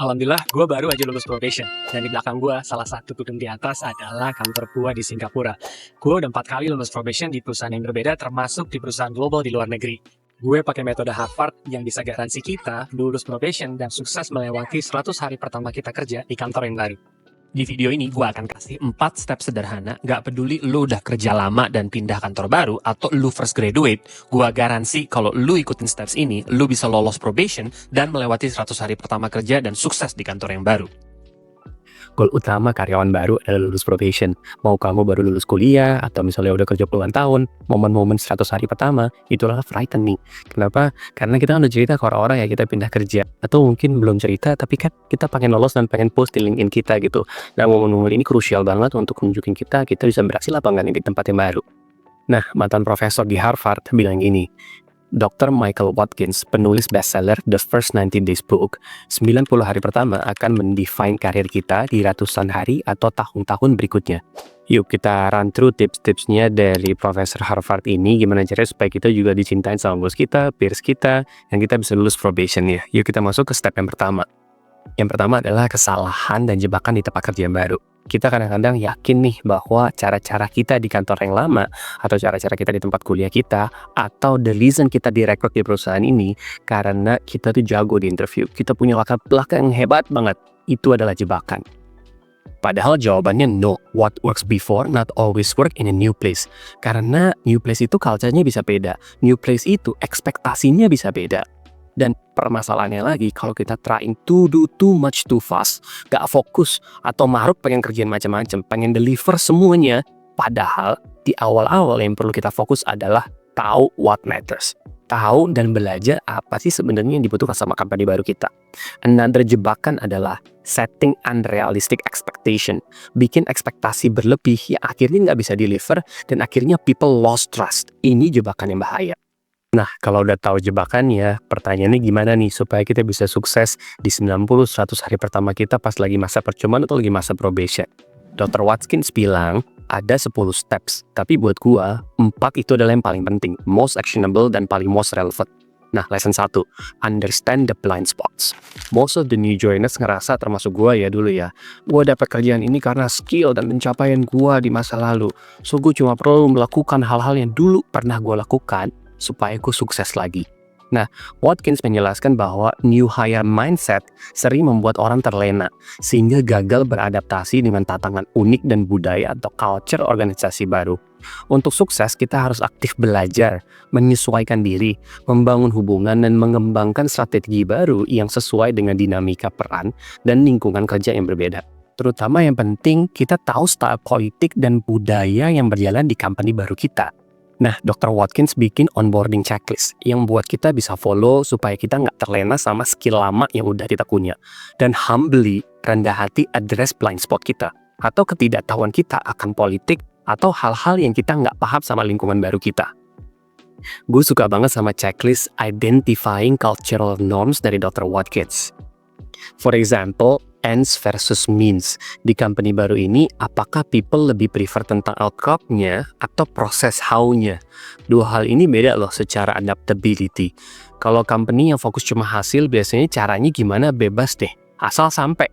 Alhamdulillah, gue baru aja lulus probation. Dan di belakang gue, salah satu gedung di atas adalah kantor gue di Singapura. Gue udah 4 kali lulus probation di perusahaan yang berbeda, termasuk di perusahaan global di luar negeri. Gue pakai metode Harvard yang bisa garansi kita lulus probation dan sukses melewati 100 hari pertama kita kerja di kantor yang baru. Di video ini gue akan kasih 4 step sederhana, gak peduli lu udah kerja lama dan pindah kantor baru atau lu fresh graduate, gue garansi kalau lu ikutin steps ini, lu bisa lolos probation dan melewati 100 hari pertama kerja dan sukses di kantor yang baru. Goal utama karyawan baru adalah lulus probation. Mau kamu baru lulus kuliah, atau misalnya udah kerja puluhan tahun, momen-momen 100 hari pertama, itulah frightening. Kenapa? Karena kita kan udah cerita ke orang-orang ya kita pindah kerja. Atau mungkin belum cerita, tapi kan kita pengen lolos dan pengen post di LinkedIn kita gitu. Nah, momen-momen ini krusial banget untuk nunjukin kita bisa berhasil apa enggak nih di tempat yang baru. Nah, mantan profesor di Harvard bilang gini, Dr. Michael Watkins, penulis bestseller The First 90 Days Book, 90 hari pertama akan mendefine karir kita di ratusan hari atau tahun-tahun berikutnya. Yuk kita run through tips-tipsnya dari Profesor Harvard ini, gimana caranya supaya kita juga dicintain sama bos kita, peers kita, yang kita bisa lulus probation ya. Yuk kita masuk ke step yang pertama. Yang pertama adalah kesalahan dan jebakan di tempat kerja yang baru. Kita kadang-kadang yakin nih bahwa cara-cara kita di kantor yang lama atau cara-cara kita di tempat kuliah kita atau the reason kita direkrut di perusahaan ini karena kita tuh jago di interview, kita punya latar belakang yang hebat banget. Itu adalah jebakan. Padahal jawabannya no. What works before not always work in a new place. Karena new place itu culture-nya bisa beda. New place itu ekspektasinya bisa beda. Dan permasalahannya lagi, kalau kita trying to do too much too fast, gak fokus, atau maruk pengen kerjaan macam-macam, pengen deliver semuanya, padahal di awal-awal yang perlu kita fokus adalah tahu what matters. Tahu dan belajar apa sih sebenarnya yang dibutuhkan sama company baru kita. Another jebakan adalah setting unrealistic expectation. Bikin ekspektasi berlebih yang akhirnya nggak bisa deliver, dan akhirnya people lost trust. Ini jebakan yang bahaya. Nah, kalau udah tahu jebakannya, pertanyaannya gimana nih supaya kita bisa sukses di 90-100 hari pertama kita pas lagi masa percobaan atau lagi masa probation. Dr. Watkins bilang, ada 10 steps, tapi buat gua, 4 itu adalah yang paling penting, most actionable dan paling most relevant. Nah, lesson 1, understand the blind spots. Most of the new joiners ngerasa, termasuk gua ya dulu ya, gua dapat kerjaan ini karena skill dan pencapaian gua di masa lalu. So, gua cuma perlu melakukan hal-hal yang dulu pernah gua lakukan, supaya aku sukses lagi. Nah, Watkins menjelaskan bahwa new hire mindset sering membuat orang terlena, sehingga gagal beradaptasi dengan tantangan unik dan budaya atau culture organisasi baru. Untuk sukses, kita harus aktif belajar, menyesuaikan diri, membangun hubungan, dan mengembangkan strategi baru yang sesuai dengan dinamika peran dan lingkungan kerja yang berbeda. Terutama yang penting, kita tahu style politik dan budaya yang berjalan di company baru kita. Nah, Dr. Watkins bikin onboarding checklist yang buat kita bisa follow supaya kita nggak terlena sama skill lama yang udah kita punya. Dan humbly, rendah hati address blind spot kita atau ketidaktahuan kita akan politik atau hal-hal yang kita nggak paham sama lingkungan baru kita. Gue suka banget sama checklist Identifying Cultural Norms dari Dr. Watkins. For example, ends versus means. Di company baru ini, apakah people lebih prefer tentang outcome-nya atau proses how-nya? Dua hal ini beda loh secara adaptability. Kalau company yang fokus cuma hasil, biasanya caranya gimana bebas deh, asal sampai.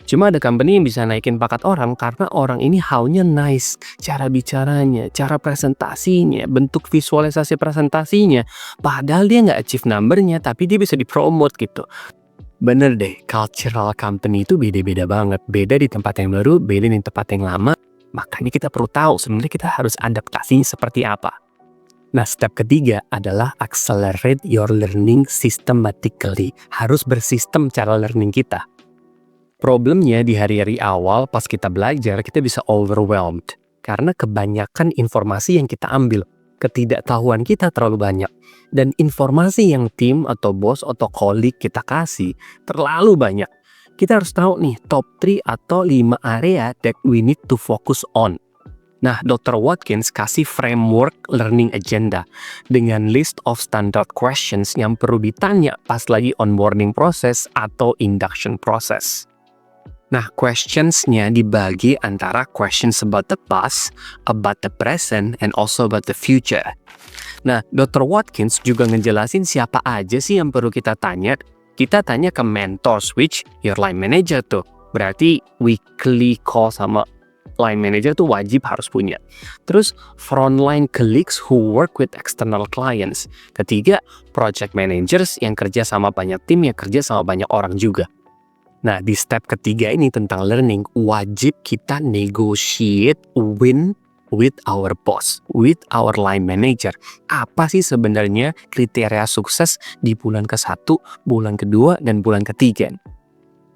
Cuma ada company yang bisa naikin pangkat orang karena orang ini how-nya nice. Cara bicaranya, cara presentasinya, bentuk visualisasi presentasinya. Padahal dia nggak achieve number-nya, tapi dia bisa dipromote gitu. Bener deh, cultural company itu beda-beda banget. Beda di tempat yang baru, beda di tempat yang lama. Makanya kita perlu tahu sebenarnya kita harus adaptasinya seperti apa. Nah, step ketiga adalah accelerate your learning systematically. Harus bersistem cara learning kita. Problemnya di hari-hari awal pas kita belajar, kita bisa overwhelmed. Karena kebanyakan informasi yang kita ambil. Ketidaktahuan kita terlalu banyak. Dan informasi yang tim atau bos atau colleague kita kasih terlalu banyak. Kita harus tahu nih top 3 atau 5 area that we need to focus on. Nah, Dr. Watkins kasih framework learning agenda dengan list of standard questions yang perlu ditanya pas lagi onboarding process atau induction process. Nah, questions-nya dibagi antara questions about the past, about the present, and also about the future. Nah, Dr. Watkins juga ngejelasin siapa aja sih yang perlu kita tanya Kita tanya ke mentors, which your line manager tuh. Berarti weekly call sama line manager tuh wajib harus punya. Terus frontline colleagues who work with external clients. Ketiga, project managers yang kerja sama banyak tim, yang kerja sama banyak orang juga. Nah, di step ketiga ini tentang learning, wajib kita negotiate win with our boss, with our line manager. Apa sih sebenarnya kriteria sukses di bulan ke-1, bulan kedua, dan bulan ketiga?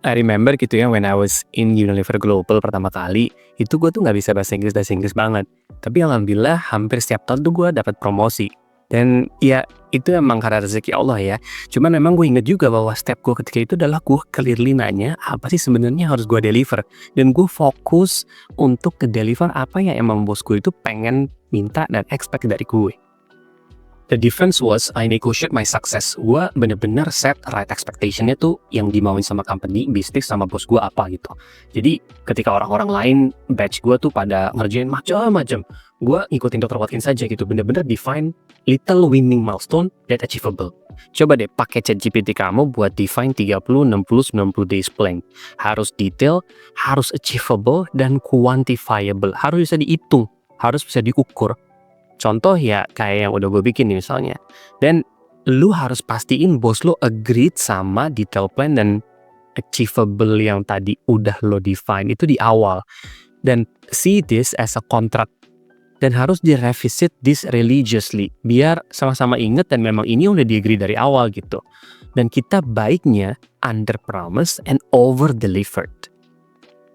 I remember gitu ya, when I was in Unilever Global pertama kali, itu gue tuh nggak bisa bahasa Inggris banget. Tapi alhamdulillah hampir setiap tahun tuh gue dapat promosi. Dan ya itu emang karena rezeki Allah ya. Cuman memang gue inget juga bahwa step gue ketika itu adalah gue clearly nanya apa sih sebenarnya harus gue deliver. Dan gue fokus untuk ke-deliver apa yang emang bos gue itu pengen minta dan expect dari gue. The difference was I negotiate my success. Gue bener-bener set right expectation-nya tuh yang dimauin sama company, bisnis sama bos gue apa gitu. Jadi ketika orang-orang lain batch gue tuh pada ngerjain macam-macam, gue ngikutin Dr. Watkins saja gitu. Bener-bener define little winning milestone that achievable. Coba deh pakai ChatGPT kamu buat define 30, 60, 90 days plan. Harus detail, harus achievable, dan quantifiable. Harus bisa dihitung, harus bisa diukur. Contoh ya kayak yang udah gue bikin nih misalnya. Dan lu harus pastiin bos lu agreed sama detail plan dan achievable yang tadi udah lo define itu di awal. Dan see this as a contract. Dan harus direvisit this religiously. Biar sama-sama inget dan memang ini udah di-agree dari awal gitu. Dan kita baiknya under promise and over delivered.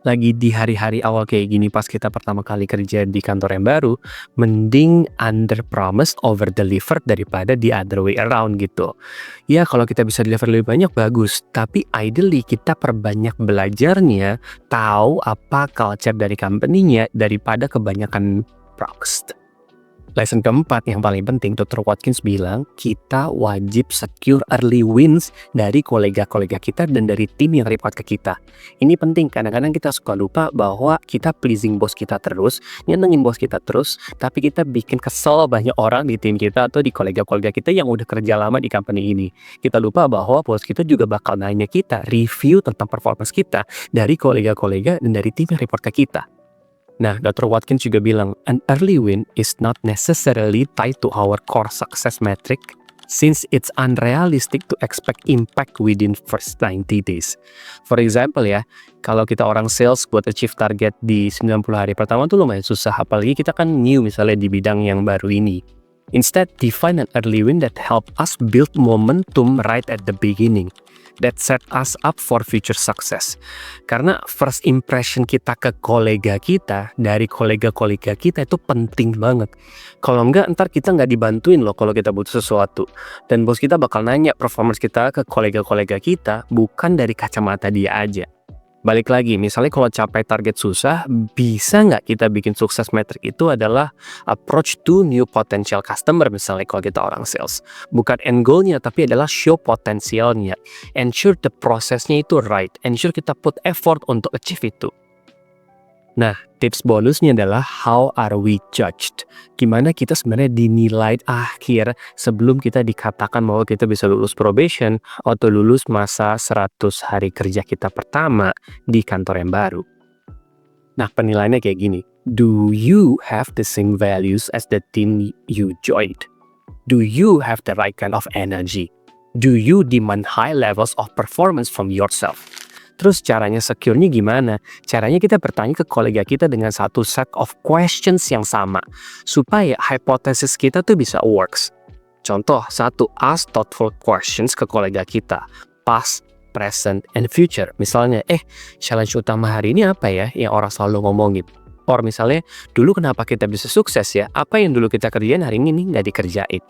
Lagi di hari-hari awal kayak gini pas kita pertama kali kerja di kantor yang baru, mending under promise over delivered daripada the other way around gitu. Ya kalau kita bisa deliver lebih banyak bagus, tapi ideally kita perbanyak belajarnya, tahu apa culture dari company-nya daripada kebanyakan promised. Lesson keempat yang paling penting, Dr. Watkins bilang, kita wajib secure early wins dari kolega-kolega kita dan dari tim yang report ke kita. Ini penting, kadang-kadang kita suka lupa bahwa kita pleasing bos kita terus, nyenengin bos kita terus, tapi kita bikin kesel banyak orang di tim kita atau di kolega-kolega kita yang udah kerja lama di company ini. Kita lupa bahwa bos kita juga bakal nanya kita, review tentang performance kita dari kolega-kolega dan dari tim yang report ke kita. Nah, Dr. Watkins juga bilang, an early win is not necessarily tied to our core success metric since it's unrealistic to expect impact within first 90 days. For example ya, kalau kita orang sales buat achieve target di 90 hari pertama tuh lumayan susah, apalagi kita kan new misalnya di bidang yang baru ini. Instead, define an early win that help us build momentum right at the beginning. That set us up for future success. Karena first impression kita ke kolega kita, dari kolega-kolega kita itu penting banget. Kalau enggak, ntar kita nggak dibantuin loh kalau kita butuh sesuatu. Dan bos kita bakal nanya performance kita ke kolega-kolega kita, bukan dari kacamata dia aja. Balik lagi, misalnya kalau capai target susah, bisa nggak kita bikin sukses metric itu adalah approach to new potential customer, misalnya kalau kita orang sales. Bukan end goal-nya, tapi adalah show potensialnya. Ensure the prosesnya itu right. Ensure kita put effort untuk achieve itu. Nah, tips bonusnya adalah how are we judged? Gimana kita sebenarnya dinilai akhir sebelum kita dikatakan bahwa kita bisa lulus probation atau lulus masa 100 hari kerja kita pertama di kantor yang baru. Nah, penilaiannya kayak gini. Do you have the same values as the team you joined? Do you have the right kind of energy? Do you demand high levels of performance from yourself? Terus caranya secure-nya gimana? Caranya kita bertanya ke kolega kita dengan satu set of questions yang sama, supaya hipotesis kita tuh bisa works. Contoh, satu, ask thoughtful questions ke kolega kita, past, present, and future. Misalnya, challenge utama hari ini apa ya yang orang selalu ngomongin? Or misalnya, dulu kenapa kita bisa sukses ya? Apa yang dulu kita kerjain hari ini nggak dikerjain?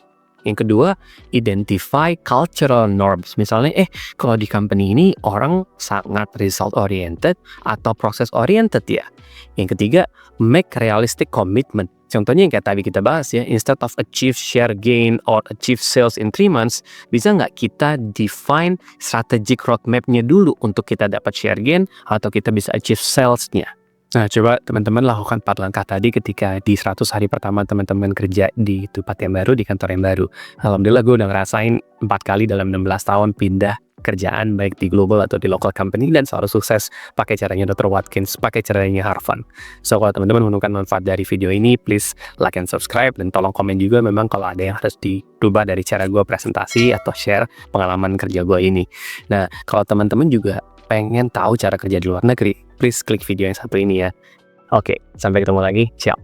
Yang kedua, identify cultural norms. Misalnya, kalau di company ini orang sangat result oriented atau process oriented ya. Yang ketiga, make realistic commitment. Contohnya yang kayak tadi kita bahas ya, instead of achieve share gain or achieve sales in 3 months, bisa nggak kita define strategic roadmap-nya dulu untuk kita dapat share gain atau kita bisa achieve sales-nya. Nah, coba teman-teman lakukan 4 langkah tadi ketika di 100 hari pertama teman-teman kerja di tempat yang baru, di kantor yang baru. Alhamdulillah gue udah ngerasain 4 kali dalam 16 tahun pindah kerjaan baik di global atau di local company dan selalu sukses pakai caranya Dr. Watkins, pakai caranya Harvan. So kalau teman-teman menemukan manfaat dari video ini, please like and subscribe dan tolong komen juga memang kalau ada yang harus dirubah dari cara gue presentasi atau share pengalaman kerja gue ini. Nah, kalau teman-teman juga pengen tahu cara kerja di luar negeri, please klik video yang satu ini ya. Oke, sampai ketemu lagi. Ciao.